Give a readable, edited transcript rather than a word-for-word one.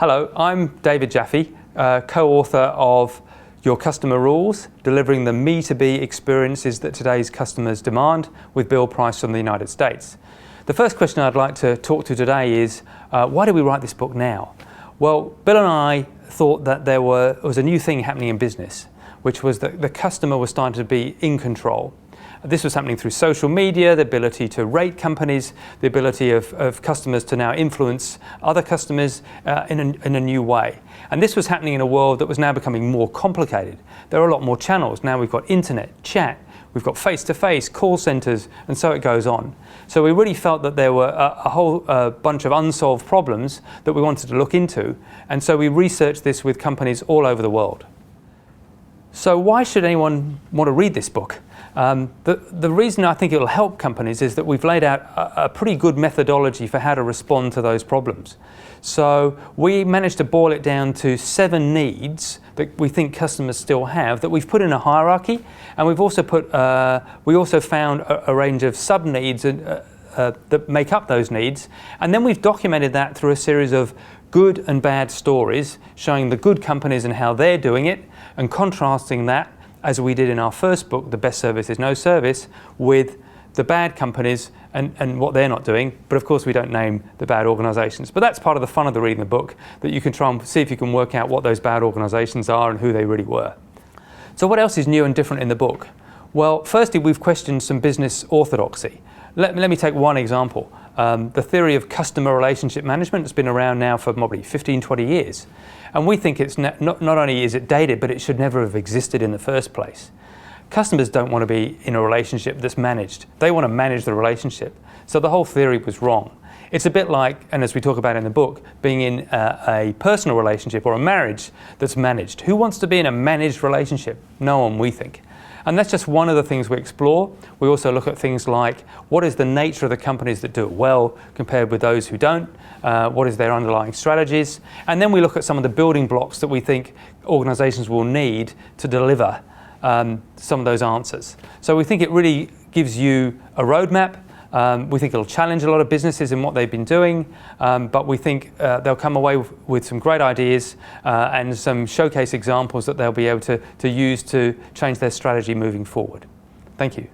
Hello, I'm David Jaffe, co-author of Your Customer Rules, delivering the me-to-be experiences that today's customers demand with Bill Price from the United States. The first question I'd like to talk to today is, why did we write this book now? Well, Bill and I thought that there was a new thing happening in business, which was that the customer was starting to be in control. This was happening through social media, the ability to rate companies, the ability of customers to now influence other customers in a new way. And this was happening in a world that was now becoming more complicated. There are a lot more channels. Now we've got internet, chat, we've got face-to-face, call centers, and so it goes on. So we really felt that there were a whole bunch of unsolved problems that we wanted to look into. And so we researched this with companies all over the world. So why should anyone want to read this book? The reason I think it will help companies is that we've laid out a pretty good methodology for how to respond to those problems. So we managed to boil it down to 7 needs that we think customers still have that we've put in a hierarchy, and we've also we also found a range of sub-needs that make up those needs, and then we've documented that through a series of good and bad stories showing the good companies and how they're doing it, and contrasting that, as we did in our first book, The Best Service is No Service, with the bad companies and what they're not doing. But of course we don't name the bad organisations. But that's part of the fun of reading the book, that you can try and see if you can work out what those bad organisations are and who they really were. So what else is new and different in the book? Well, firstly, we've questioned some business orthodoxy. Let me take one example. The theory of customer relationship management has been around now for probably 15, 20 years. And we think it's not only is it dated, but it should never have existed in the first place. Customers don't want to be in a relationship that's managed. They want to manage the relationship. So the whole theory was wrong. It's a bit like, and as we talk about in the book, being in a personal relationship or a marriage that's managed. Who wants to be in a managed relationship? No one, we think. And that's just one of the things we explore. We also look at things like, what is the nature of the companies that do it well compared with those who don't? What is their underlying strategies? And then we look at some of the building blocks that we think organizations will need to deliver some of those answers. So we think it really gives you a roadmap. We think it'll challenge a lot of businesses in what they've been doing, but we think they'll come away with some great ideas and some showcase examples that they'll be able to use to change their strategy moving forward. Thank you.